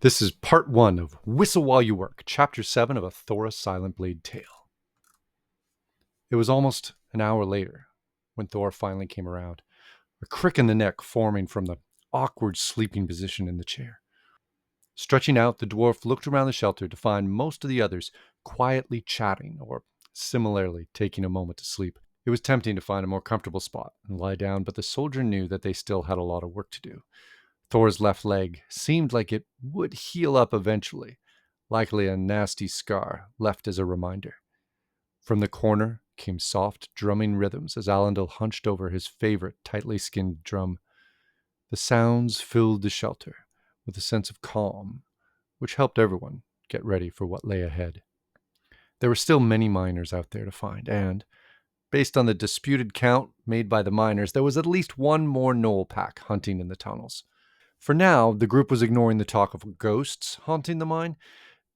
This is part 1 of Whistle While You Work, chapter 7 of a Thora Silentblade tale. It was almost an hour later when Thor finally came around, a crick in the neck forming from the awkward sleeping position in the chair. Stretching out, the dwarf looked around the shelter to find most of the others quietly chatting or similarly taking a moment to sleep. It was tempting to find a more comfortable spot and lie down, but the soldier knew that they still had a lot of work to do. Thor's left leg seemed like it would heal up eventually, likely a nasty scar left as a reminder. From the corner came soft, drumming rhythms as Allendale hunched over his favorite tightly skinned drum. The sounds filled the shelter with a sense of calm, which helped everyone get ready for what lay ahead. There were still many miners out there to find, and, based on the disputed count made by the miners, there was at least one more Knoll pack hunting in the tunnels. For now, the group was ignoring the talk of ghosts haunting the mine.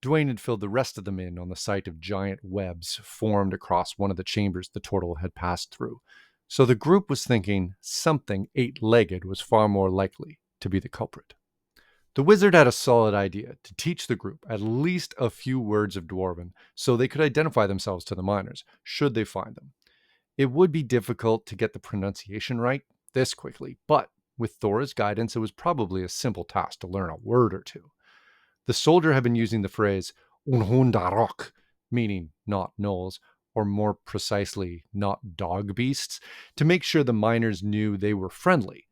Dwayne had filled the rest of them in on the sight of giant webs formed across one of the chambers the turtle had passed through. So the group was thinking something eight-legged was far more likely to be the culprit. The wizard had a solid idea to teach the group at least a few words of dwarven so they could identify themselves to the miners, should they find them. It would be difficult to get the pronunciation right this quickly, but with Thora's guidance, it was probably a simple task to learn a word or two. The soldier had been using the phrase Unhund'dharok, meaning not gnolls, or more precisely, not dog beasts, to make sure the miners knew they were friendly.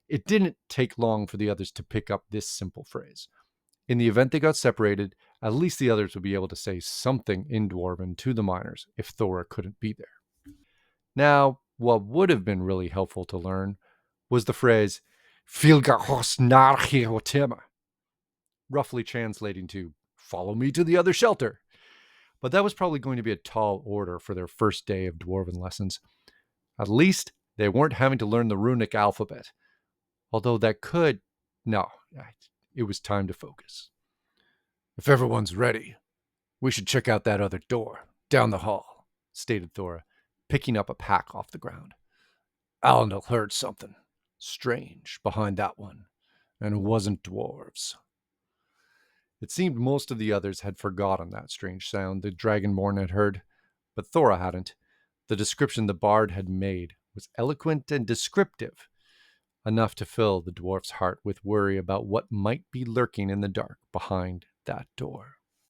It didn't take long for the others to pick up this simple phrase. In the event they got separated, at least the others would be able to say something in Dwarven to the miners if Thora couldn't be there. Now, what would have been really helpful to learn was the phrase Filga hos narrated, roughly translating to follow me to the other shelter. But that was probably going to be a tall order for their first day of Dwarven lessons. At least they weren't having to learn the runic alphabet. Although that could... No, it was time to focus. If everyone's ready, we should check out that other door, down the hall, stated Thora, picking up a pack off the ground. Allendale heard something strange behind that one, and it wasn't dwarves. It seemed most of the others had forgotten that strange sound the Dragonborn had heard, but Thora hadn't. The description the bard had made was eloquent and descriptive, enough to fill the dwarf's heart with worry about what might be lurking in the dark behind that door.